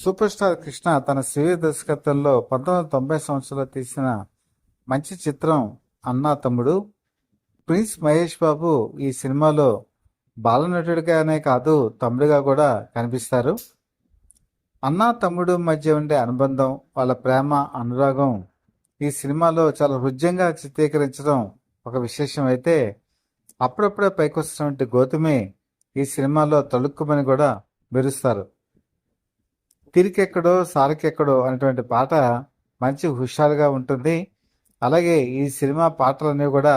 Super star Krishna తన స్వీయ దర్శకత్వంలో 1990 సంవత్సరంలో తీసిన మంచి చిత్రం అన్నా తమ్ముడు. ప్రిన్స్ మహేష్ బాబు ఈ సినిమాలో బాలనటుడిగానే కాదు తమ్ముడిగా కూడా కనిపిస్తారు. అన్నా తమ్ముడు మధ్య ఉండే అనుబంధం, వాళ్ళ ప్రేమ అనురాగం ఈ సినిమాలో చాలా హృద్యంగా చిత్రీకరించడం ఒక విశేషం అయితే, అప్పుడప్పుడే పైకొస్తున్నటువంటి గౌతమి ఈ సినిమాలో తళుక్కుమని కూడా మెరుస్తారు. తిరికెక్కడో సారికెక్కడో అనేటువంటి పాట మంచి హుషారుగా ఉంటుంది. అలాగే ఈ సినిమా పాటలన్నీ కూడా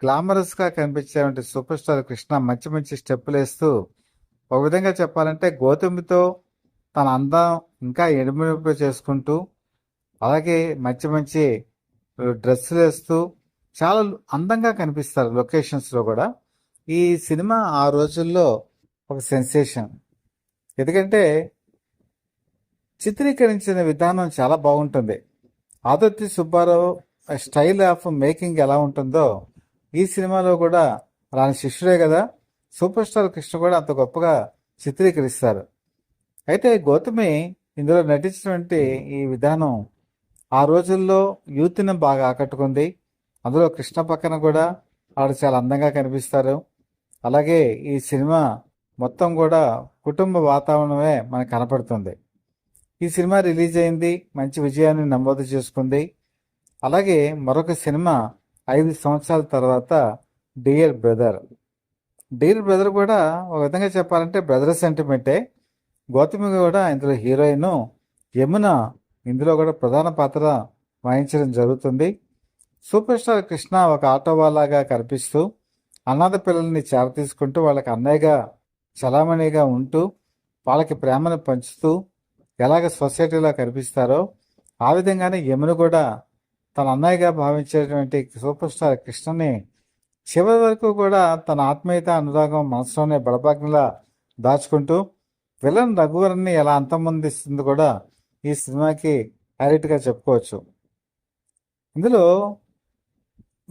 గ్లామరస్గా కనిపించేటువంటి సూపర్ స్టార్ కృష్ణ మంచి మంచి స్టెప్పులు వేస్తూ, ఒక విధంగా చెప్పాలంటే గౌతమితో తన అందం ఇంకా ఎడుమిడుపు చేసుకుంటూ, అలాగే మంచి మంచి డ్రెస్సులు వేస్తూ చాలా అందంగా కనిపిస్తారు లొకేషన్స్లో కూడా. ఈ సినిమా ఆ రోజుల్లో ఒక సెన్సేషన్. ఎందుకంటే చిత్రీకరించిన విధానం చాలా బాగుంటుంది. Adurthi Subbarao style of making ఎలా ఉంటుందో ఈ సినిమాలో కూడా రాని శిష్యుడే కదా సూపర్ స్టార్ కృష్ణ కూడా అంత గొప్పగా చిత్రీకరిస్తారు. అయితే గౌతమి ఇందులో నటించినటువంటి ఈ విధానం ఆ రోజుల్లో యూత్ని బాగా ఆకట్టుకుంది. అందులో కృష్ణ పక్కన కూడా ఆవిడ చాలా అందంగా కనిపిస్తారు. అలాగే ఈ సినిమా మొత్తం కూడా కుటుంబ వాతావరణమే మనకు కనపడుతుంది. ఈ సినిమా రిలీజ్ అయింది, మంచి విజయాన్ని నమోదు చేసుకుంది. అలాగే మరొక సినిమా 5 సంవత్సరాల తర్వాత డియర్ బ్రదర్. డియర్ బ్రదర్ కూడా ఒక విధంగా చెప్పాలంటే బ్రదర్ సెంటిమెంటే. గౌతమి కూడా ఇందులో హీరోయిన్, యమున ఇందులో కూడా ప్రధాన పాత్ర వహించడం జరుగుతుంది. సూపర్ స్టార్ కృష్ణ ఒక ఆటోవాలాగా కనిపిస్తూ అనాథ పిల్లల్ని చేరతీసుకుంటూ వాళ్ళకి అన్నయ్యగా చలామణిగా ఉంటూ వాళ్ళకి ప్రేమను పంచుతూ ఎలాగ సొసైటీలో కనిపిస్తారో ఆ విధంగానే యమున కూడా తన అన్నయ్యగా భావించేటువంటి సూపర్ స్టార్ కృష్ణని చివరి వరకు కూడా తన ఆత్మీయత అనురాగం మనసులోనే బడబాగ్నిలా దాచుకుంటూ విలన్ రఘువరన్ని ఎలా అంతమొందిస్తుంది కూడా ఈ సినిమాకి హైలైట్గా చెప్పుకోవచ్చు. ఇందులో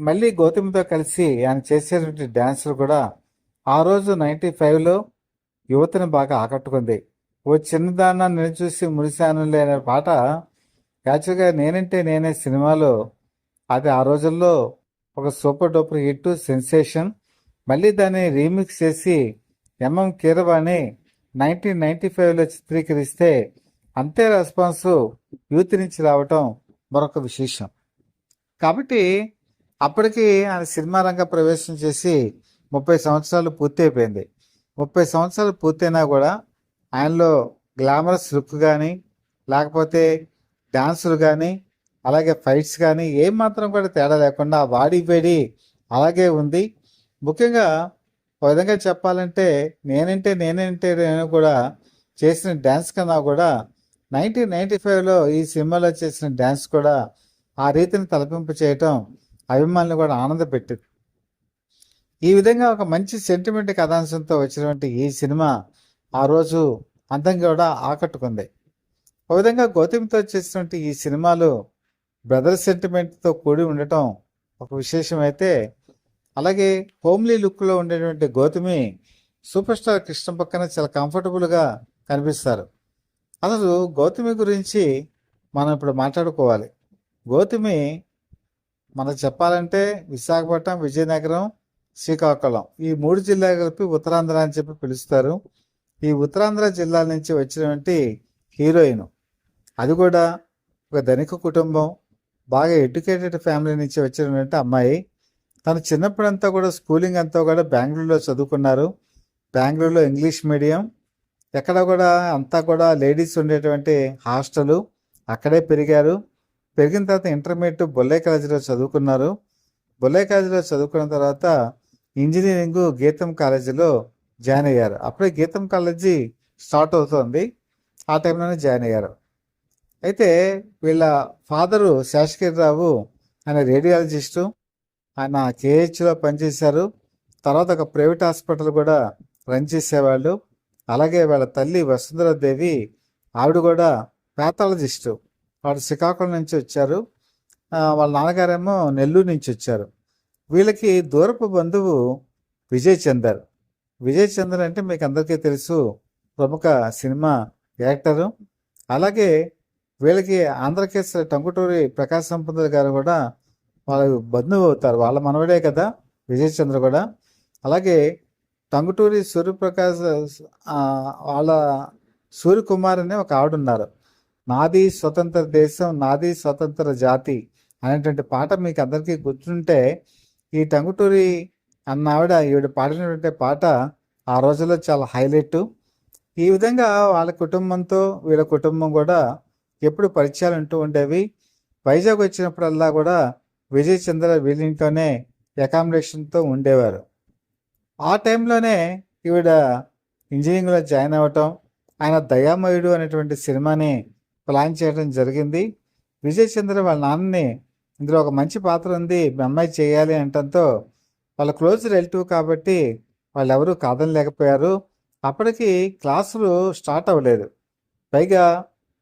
మళ్ళీ గౌతమితో కలిసి ఆయన చేసేటువంటి డ్యాన్సులు కూడా ఆ రోజు 95లో యువతని బాగా ఆకట్టుకుంది. ఓ చిన్నదాన్న నేను చూసి మురిశానులే అనే పాట యాక్చువల్గా నేనంటే నేనే సినిమాలో అది ఆ రోజుల్లో ఒక సూపర్ డూపర్ హిట్ సెన్సేషన్. మళ్ళీ దాన్ని రీమిక్స్ చేసి ఎంఎం కీరవాణి 1995లో చిత్రీకరిస్తే అంతే రెస్పాన్స్ యూత్ నుంచి రావటం మరొక విశేషం. కాబట్టి అప్పటికి ఆయన సినిమా రంగ ప్రవేశం చేసి 30 సంవత్సరాలు పూర్తి అయిపోయింది. 30 సంవత్సరాలు పూర్తయినా కూడా ఆయనలో గ్లామరస్ లుక్ కానీ, లేకపోతే డాన్సులు కానీ, అలాగే ఫైట్స్ కానీ ఏమాత్రం కూడా తేడా లేకుండా బాడీ వేడి అలాగే ఉంది. ముఖ్యంగా ఒక విధంగా చెప్పాలంటే నేనంటే నేను కూడా చేసిన డ్యాన్స్ కన్నా కూడా 1995లో ఈ సినిమాలో చేసిన డ్యాన్స్ కూడా ఆ రీతిని తలపింపు చేయటం అభిమానులు కూడా ఆనందపెట్టింది. ఈ విధంగా ఒక మంచి సెంటిమెంట్ కథాంశంతో వచ్చినటువంటి ఈ సినిమా ఆ రోజు అందంగా కూడా ఆకట్టుకుంది. ఒక విధంగా గౌతమితో చేసినటువంటి ఈ సినిమాలు బ్రదర్ సెంటిమెంట్తో కూడి ఉండటం ఒక విశేషం అయితే, అలాగే హోమ్లీ లుక్లో ఉండేటువంటి గౌతమి సూపర్ స్టార్ కృష్ణ పక్కన చాలా కంఫర్టబుల్గా కనిపిస్తారు. అసలు గౌతమి గురించి మనం ఇప్పుడు మాట్లాడుకోవాలి. గౌతమి మనకు చెప్పాలంటే విశాఖపట్నం, విజయనగరం, శ్రీకాకుళం ఈ 3 జిల్లాలు కలిపి ఉత్తరాంధ్ర అని చెప్పి పిలుస్తారు. ఈ ఉత్తరాంధ్ర జిల్లాల నుంచి వచ్చినటువంటి హీరోయిన్, అది కూడా ఒక ధనిక కుటుంబం, బాగా ఎడ్యుకేటెడ్ ఫ్యామిలీ నుంచి వచ్చినటువంటి అమ్మాయి. తను చిన్నప్పుడంతా కూడా స్కూలింగ్ అంతా కూడా బెంగళూరులో చదువుకున్నారు. బెంగళూరులో ఇంగ్లీష్ మీడియం, ఎక్కడ కూడా అంతా కూడా లేడీస్ ఉండేటువంటి హాస్టలు, అక్కడే పెరిగారు. పెరిగిన తర్వాత ఇంటర్మీడియట్ బొల్లే కాలేజీలో చదువుకున్నారు. బొల్లే కాలేజీలో చదువుకున్న తర్వాత ఇంజనీరింగ్ గీతం కాలేజీలో జాయిన్ అయ్యారు. అప్పుడే గీతం కాలేజీ స్టార్ట్ అవుతుంది, ఆ టైంలోనే జాయిన్ అయ్యారు. అయితే వీళ్ళ ఫాదరు శేషగిరిరావు ఆయన రేడియాలజిస్టు, ఆయన కేహెచ్లో పనిచేశారు. తర్వాత ఒక ప్రైవేట్ హాస్పిటల్ కూడా రన్ చేసేవాళ్ళు. అలాగే వాళ్ళ తల్లి వసుంధరాదేవి, ఆవిడ కూడా ప్యాథాలజిస్టు. వాడు శ్రీకాకుళం నుంచి వచ్చారు. వాళ్ళ నాన్నగారేమో నెల్లూరు నుంచి వచ్చారు. వీళ్ళకి దూరపు బంధువు విజయ్ చందర్. విజయ్ చందర్ అంటే మీకు అందరికీ తెలుసు, ప్రముఖ సినిమా యాక్టరు. అలాగే వీళ్ళకి ఆంధ్రకేసరి టంగుటూరి ప్రకాశ్ సంపద గారు కూడా వాళ్ళ బంధువు అవుతారు. వాళ్ళ మనవడే కదా విజయ్ చంద్ర కూడా. అలాగే టంగుటూరి సూర్యప్రకాశ్ వాళ్ళ సూర్యకుమార్ అనే ఒక ఆవిడ ఉన్నారు. నాది స్వతంత్ర దేశం, నాది స్వతంత్ర జాతి అనేటువంటి పాట మీకు అందరికీ గుర్తుంటే, ఈ టంగుటూరి అన్న ఈవిడ పాడినటువంటి పాట ఆ రోజుల్లో చాలా హైలైట్. ఈ విధంగా వాళ్ళ కుటుంబంతో వీళ్ళ కుటుంబం కూడా ఎప్పుడు పరిచయాలు ఉంటూ ఉండేవి. వైజాగ్ వచ్చినప్పుడల్లా కూడా విజయ్ చంద్ర వీళ్ళింట్లోనే అకామిడేషన్తో ఉండేవారు. ఆ టైంలోనే ఈవిడ ఇంజనీరింగ్లో జాయిన్ అవ్వటం, ఆయన దయామయుడు అనేటువంటి సినిమాని ప్లాన్ చేయడం జరిగింది. విజయ్ చంద్ర వాళ్ళ నాన్నని ఇందులో ఒక మంచి పాత్ర ఉంది, మీ అమ్మాయి చేయాలి అనటంతో వాళ్ళ క్లోజ్ రిలేటివ్ కాబట్టి వాళ్ళు ఎవరూ కాదనలేకపోయారు. అప్పటికి క్లాసులు స్టార్ట్ అవ్వలేదు. పైగా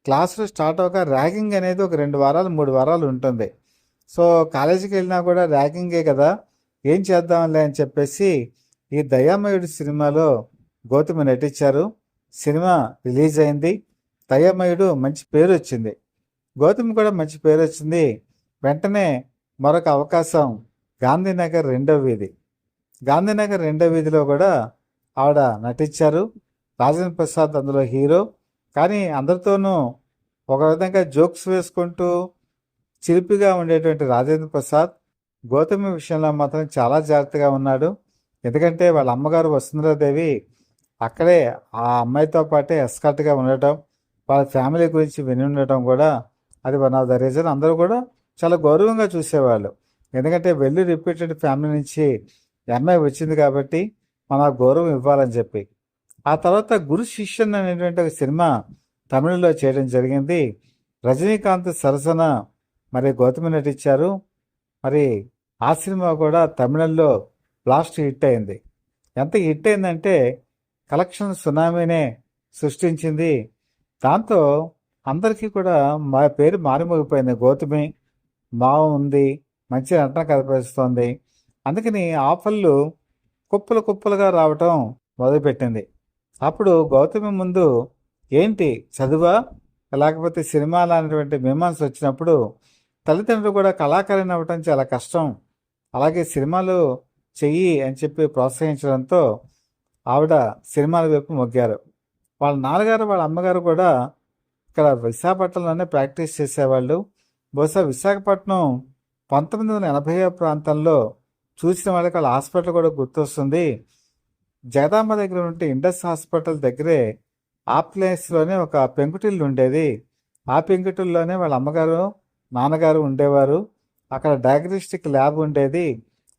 క్లాసులు స్టార్ట్ అవ్వక ర్యాగింగ్ అనేది ఒక 2 వారాలు 3 వారాలు ఉంటుంది. సో కాలేజీకి వెళ్ళినా కూడా ర్యాగింగే కదా, ఏం చేద్దాంలే అని చెప్పేసి ఈ దయామయుడు సినిమాలో గౌతమి నటించారు. సినిమా రిలీజ్ అయింది. దయామయుడు మంచి పేరు వచ్చింది, గౌతమి కూడా మంచి పేరు వచ్చింది. వెంటనే మరొక అవకాశం గాంధీనగర్ 2వ వీధి. గాంధీనగర్ 2వ వీధిలో కూడా ఆవిడ నటించారు. రాజేంద్ర ప్రసాద్ అందులో హీరో. కానీ అందరితోనూ ఒక విధంగా జోక్స్ వేసుకుంటూ చిలిపిగా ఉండేటువంటి రాజేంద్ర ప్రసాద్ గౌతమి విషయంలో మాత్రం చాలా జాగ్రత్తగా ఉన్నాడు. ఎందుకంటే వాళ్ళ అమ్మగారు వసుంధరాదేవి అక్కడే ఆ అమ్మాయితో పాటే ఎస్కార్ట్గా ఉండటం, వాళ్ళ ఫ్యామిలీ గురించి విని ఉండటం కూడా అది వన్ ఆఫ్ ద రీజన్. అందరూ కూడా చాలా గౌరవంగా చూసేవాళ్ళు. ఎందుకంటే వెళ్ళి రిపీటెడ్ ఫ్యామిలీ నుంచి అమ్మాయి వచ్చింది కాబట్టి మన గౌరవం ఇవ్వాలని చెప్పి. ఆ తర్వాత గురు శిష్యన్ అనేటువంటి ఒక సినిమా తమిళలో చేయడం జరిగింది. రజనీకాంత్ సరసన మరి గౌతమి నటించారు. మరి ఆ సినిమా కూడా తమిళంలో బ్లాస్ట్ హిట్ అయింది. ఎంత హిట్ అయిందంటే కలెక్షన్ సునామీనే సృష్టించింది. దాంతో అందరికీ కూడా మా పేరు మారిమోగిపోయింది. గౌతమి బాగుంది, మంచి నటన కనిపిస్తోంది. అందుకని ఆఫర్లు కుప్పలు కుప్పలుగా రావటం మొదలుపెట్టింది. అప్పుడు గౌతమి ముందు ఏంటి చదువా లేకపోతే సినిమాలు అనేటువంటి మీమాంస వచ్చినప్పుడు తల్లిదండ్రులు కూడా కళాకారిణి అవ్వటం చాలా కష్టం, అలాగే సినిమాలు చెయ్యి అని చెప్పి ప్రోత్సహించడంతో ఆవిడ సినిమాల వైపు మొగ్గారు. వాళ్ళ నాన్నగారు వాళ్ళ అమ్మగారు కూడా ఇక్కడ విశాఖపట్నంలోనే ప్రాక్టీస్ చేసేవాళ్ళు. బహుశా విశాఖపట్నం 1980 ప్రాంతంలో చూసిన వాళ్ళకి వాళ్ళ హాస్పిటల్ కూడా గుర్తొస్తుంది. జగదాంబ దగ్గర ఉంటే ఇండస్ హాస్పిటల్ దగ్గరే ఆ ప్లేస్లోనే ఒక పెంకుటిల్లు ఉండేది. ఆ పెంకుటిల్లోనే వాళ్ళ అమ్మగారు నాన్నగారు ఉండేవారు. అక్కడ డయాగ్నోస్టిక్ ల్యాబ్ ఉండేది.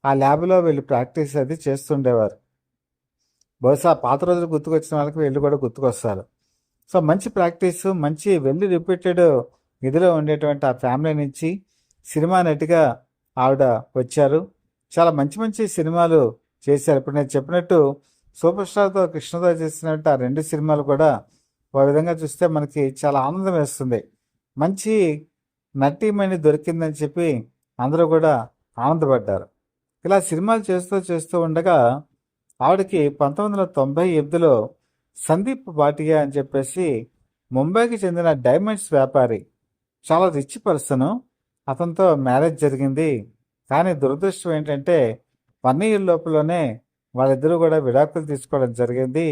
ఆ ల్యాబ్లో వీళ్ళు ప్రాక్టీస్ అది చేస్తుండేవారు. బహుశా పాత రోజులు గుర్తుకొచ్చిన వాళ్ళకి వీళ్ళు కూడా గుర్తుకొస్తారు. సో మంచి ప్రాక్టీసు, మంచి వెల్ రిపీటెడ్ ఇదిలో ఉండేటువంటి ఆ ఫ్యామిలీ నుంచి సినిమా నటిగా ఆవిడ వచ్చారు. చాలా మంచి మంచి సినిమాలు చేశారు. ఇప్పుడు నేను చెప్పినట్టు సూపర్ స్టార్తో కృష్ణతో చేసినట్టు ఆ 2 సినిమాలు కూడా ఒక విధంగా చూస్తే మనకి చాలా ఆనందం వేస్తుంది. మంచి నటీమణి దొరికిందని చెప్పి అందరూ కూడా ఆనందపడ్డారు. ఇలా సినిమాలు చేస్తూ చేస్తూ ఉండగా ఆవిడకి 1998లో సందీప్ భాటియా అని చెప్పేసి ముంబైకి చెందిన డైమండ్స్ వ్యాపారి, చాలా రిచ్ పర్సన్, అతనితో మ్యారేజ్ జరిగింది. కానీ దురదృష్టం ఏంటంటే 1 year లోపలనే వాళ్ళిద్దరూ కూడా విడాకులు తీసుకోవడం జరిగింది.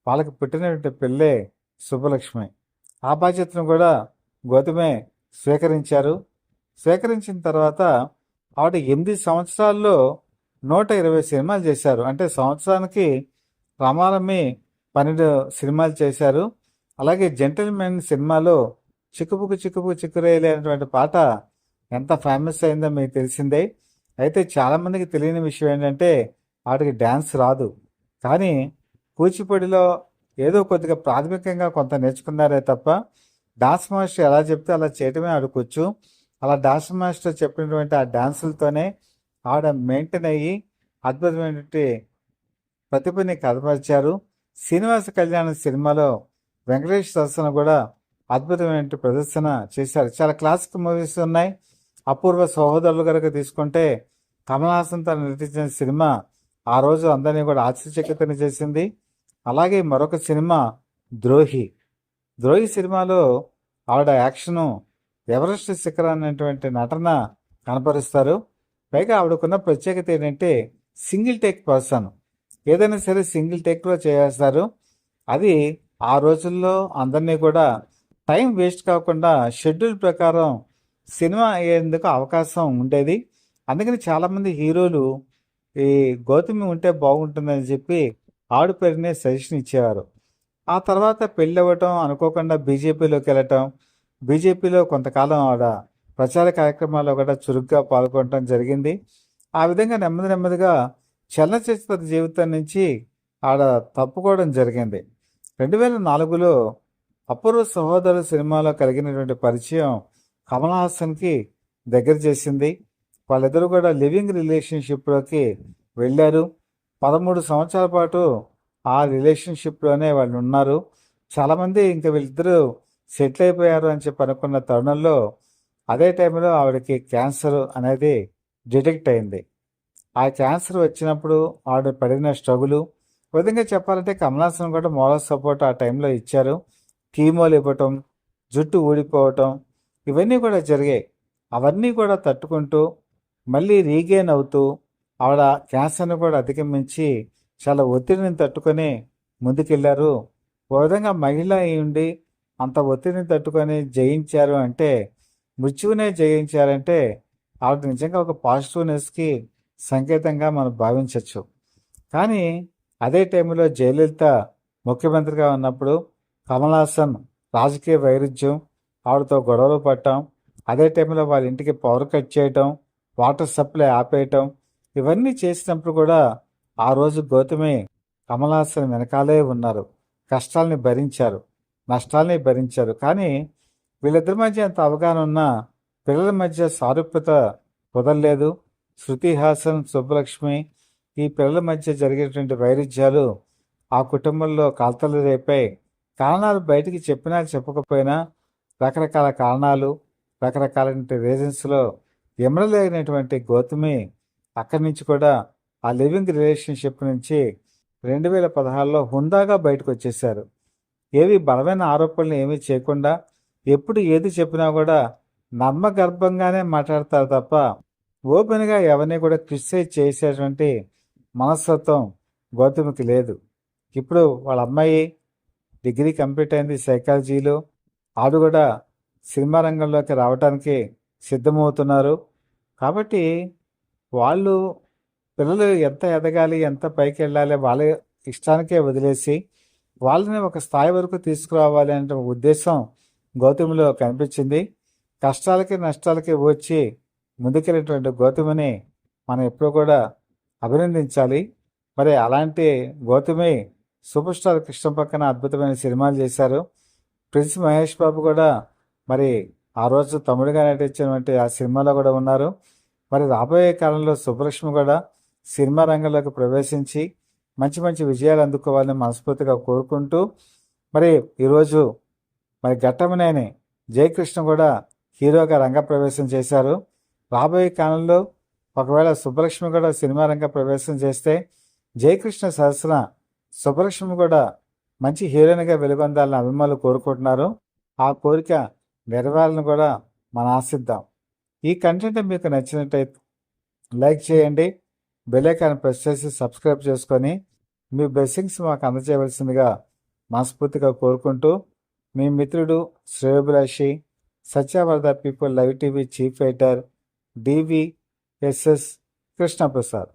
వాళ్ళకి పుట్టినటువంటి పిల్లే శుభలక్ష్మి. ఆ బాధ్యతను కూడా గౌతమే స్వీకరించారు. స్వీకరించిన తర్వాత ఆవిడ 8 సంవత్సరాల్లో 120 సినిమాలు చేశారు. అంటే సంవత్సరానికి రమారమి 12 సినిమాలు చేశారు. అలాగే జెంటిల్మెన్ సినిమాలో చిక్కుపుకు చిక్కుపుకు చిక్కురేయలే అనేటువంటి పాట ఎంత ఫేమస్ అయిందో మీకు తెలిసిందే. అయితే చాలామందికి తెలియని విషయం ఏంటంటే ఆవిడకి డ్యాన్స్ రాదు. కానీ కూచిపూడిలో ఏదో కొద్దిగా ప్రాథమికంగా కొంత నేర్చుకున్నారే తప్ప డాన్స్ మాస్టర్ ఎలా చెప్తే అలా చేయటమే ఆడుకోవచ్చు. అలా డాన్స్ మాస్టర్ చెప్పినటువంటి ఆ డాన్సులతోనే ఆవిడ మెయింటైన్ అయ్యి అద్భుతమైనటువంటి ప్రతిభని కనపరిచారు. శ్రీనివాస కళ్యాణం సినిమాలో వెంకటేష్ దర్శన కూడా అద్భుతమైన ప్రదర్శన చేశారు. చాలా క్లాసిక్ మూవీస్ ఉన్నాయి. అపూర్వ సహోదరులు కనుక తీసుకుంటే కమల్ హాసన్ తను నటించిన సినిమా ఆ రోజు అందరినీ కూడా ఆశ్చర్యచకితుని చేసింది. అలాగే మరొక సినిమా ద్రోహి. ద్రోహి సినిమాలో ఆవిడ యాక్షను ఎవరెస్ట్ శిఖరం అనేటువంటి నటన కనపరుస్తారు. పైగా ఆవిడకున్న ప్రత్యేకత ఏంటంటే సింగిల్ టేక్ పర్సన్. ఏదైనా సరే సింగిల్ టేక్లో చేస్తారు. అది ఆ రోజుల్లో అందరినీ కూడా టైం వేస్ట్ కాకుండా షెడ్యూల్ ప్రకారం సినిమా అయ్యేందుకు అవకాశం ఉండేది. అందుకని చాలామంది హీరోలు ఈ గౌతమి ఉంటే బాగుంటుందని చెప్పి ఆవిడ పేరునే సజెషన్ ఇచ్చేవారు. ఆ తర్వాత పెళ్ళి అవ్వటం, అనుకోకుండా బీజేపీలోకి వెళ్ళటం, బీజేపీలో కొంతకాలం ఆవిడ ప్రచార కార్యక్రమాల్లో కూడా చురుగ్గా పాల్గొనడం జరిగింది. ఆ విధంగా నెమ్మది నెమ్మదిగా చలనచిత్ర జీవితం నుంచి ఆవిడ తప్పుకోవడం జరిగింది. 2004లో అపూర్వ సహోదరులు సినిమాలో కలిగినటువంటి పరిచయం కమల్ హాసన్కి దగ్గర చేసింది. వాళ్ళిద్దరూ కూడా లివింగ్ రిలేషన్షిప్లోకి వెళ్ళారు. 13 సంవత్సరాల పాటు ఆ రిలేషన్షిప్లోనే వాళ్ళు ఉన్నారు. చాలామంది ఇంకా వీళ్ళిద్దరూ సెటిల్ అయిపోయారు అని చెప్పి అనుకున్న తరుణంలో అదే టైంలో ఆవిడకి క్యాన్సర్ అనేది డిటెక్ట్ అయింది. ఆ క్యాన్సర్ వచ్చినప్పుడు ఆవిడ పడిన స్ట్రగులు, ఒక విధంగా చెప్పాలంటే కమల్ హాసన్ కూడా మోరల్ సపోర్ట్ ఆ టైంలో ఇచ్చారు. కీమోలు ఇవ్వటం, జుట్టు ఊడిపోవటం, ఇవన్నీ కూడా జరిగాయి. అవన్నీ కూడా తట్టుకుంటూ మళ్ళీ రీగెయిన్ అవుతూ ఆవిడ క్యాన్సర్ని కూడా అధిగమించి చాలా ఒత్తిడిని తట్టుకొని ముందుకెళ్ళారు. ఓ విధంగా మహిళ అయి ఉండి అంత ఒత్తిడిని తట్టుకొని జయించారు అంటే, మృత్యువునే జయించారంటే ఆవిడ నిజంగా ఒక పాజిటివ్నెస్కి సంకేతంగా మనం భావించవచ్చు. కానీ అదే టైంలో జయలలిత ముఖ్యమంత్రిగా ఉన్నప్పుడు కమల్ హాసన్ రాజకీయ వైరుధ్యం, ఆవిడతో గొడవలు పడటం, అదే టైంలో వాళ్ళ ఇంటికి పవర్ కట్ చేయటం, వాటర్ సప్లై ఆపేయటం, ఇవన్నీ చేసినప్పుడు కూడా ఆ రోజు గౌతమి కమల్ హాసన్ వెనకాలే ఉన్నారు. కష్టాల్ని భరించారు, నష్టాల్ని భరించారు. కానీ వీళ్ళిద్దరి మధ్య ఎంత అవగాహన ఉన్నా పిల్లల మధ్య సారూప్యత కుదరలేదు. శృతి హాసన్, సుబ్బలక్ష్మి ఈ పిల్లల మధ్య జరిగేటువంటి వైరుధ్యాలు ఆ కుటుంబంలో కలతలు రేపాయి. కారణాలు బయటికి చెప్పినా చెప్పకపోయినా రకరకాల కారణాలు, రకరకాల రీజన్స్లో ఎమడలేనటువంటి గౌతమి అక్కడి నుంచి కూడా ఆ లివింగ్ రిలేషన్షిప్ నుంచి 2016లో హుందాగా బయటకు వచ్చేసారు. ఏవి బలమైన ఆరోపణలు ఏమీ చేయకుండా ఎప్పుడు ఏది చెప్పినా కూడా నమ్మగర్భంగానే మాట్లాడతారు తప్ప ఓపెన్గా ఎవరిని కూడా క్రిటిసైజ్ చేసేటువంటి మనస్తత్వం గౌతమికి లేదు. ఇప్పుడు వాళ్ళ అమ్మాయి డిగ్రీ కంప్లీట్ అయింది సైకాలజీలో. ఆవిడ కూడా సినిమా రంగంలోకి రావడానికి సిద్ధమవుతున్నారు. కాబట్టి వాళ్ళు పిల్లలు ఎంత ఎదగాలి, ఎంత పైకి వెళ్ళాలి వాళ్ళ ఇష్టానికే వదిలేసి వాళ్ళని ఒక స్థాయి వరకు తీసుకురావాలి అనే ఉద్దేశం గౌతమిలో కనిపించింది. కష్టాలకి నష్టాలకి వచ్చి ముందుకెళ్ళేటువంటి గౌతమిని మనం ఎప్పుడూ కూడా అభినందించాలి. మరి అలాంటి గౌతమి సూపర్ స్టార్ కృష్ణ పక్కన అద్భుతమైన సినిమాలు చేశారు. ప్రిన్స్ మహేష్ బాబు కూడా మరి ఆ రోజు తమ్ముడిగా నటించినటువంటి ఆ సినిమాలో కూడా ఉన్నారు. మరి రాబోయే కాలంలో సుబ్బలక్ష్మి కూడా సినిమా రంగంలోకి ప్రవేశించి మంచి మంచి విజయాలు అందుకోవాలని మనస్ఫూర్తిగా కోరుకుంటూ, మరి ఈరోజు మరి ఘట్టమనేని జయకృష్ణ కూడా హీరోగా రంగప్రవేశం చేశారు. రాబోయే కాలంలో ఒకవేళ సుబ్బలక్ష్మి కూడా సినిమా రంగ ప్రవేశం చేస్తే జయకృష్ణ సరసన సుబ్బలక్ష్మి కూడా మంచి హీరోయిన్గా వెలుగొందాలని అభిమానులు కోరుకుంటున్నారు. ఆ కోరిక నెరవేరాలని కూడా మనం ఆశిద్దాం. ఈ కంటెంట్ మీకు నచ్చినట్టయితే లైక్ చేయండి, బెల్ ఐకాన్ ప్రెస్ చేసి సబ్స్క్రైబ్ చేసుకొని మీ బ్లెస్సింగ్స్ మాకు అందజేయవలసిందిగా మనస్ఫూర్తిగా కోరుకుంటూ, మీ మిత్రుడు శ్రేయోభిలాషి Satyavarada people live TV chief editor DVSS Krishnaprasad.